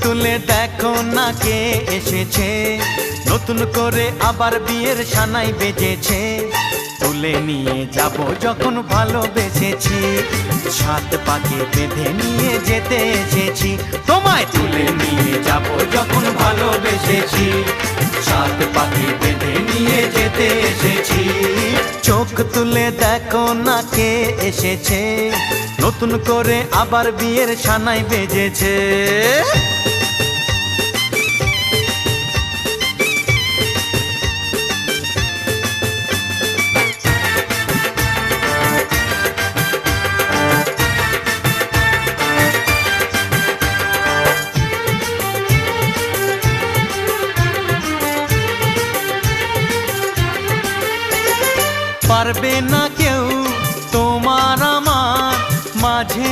তুলে দেখো না কে এসেছে, নতুন করে আবার বিয়ের সানাই বেজেছে। তুলে নিয়ে যাব যখন ভালোবেসেছি, সাত পাকে বেঁধে নিয়ে যেতে এসেছি। তোমায় তুলে নিয়ে যাব যখন ভালোবেসেছি, সাত পাকে বেঁধে নিয়ে যেতে এসেছি। চোখ তুলে দেখো না কে এসেছে, নতুন করে আবার বিয়ের সানাই বেজেছে। পারবে না কেউ তোমার আমার মাঝে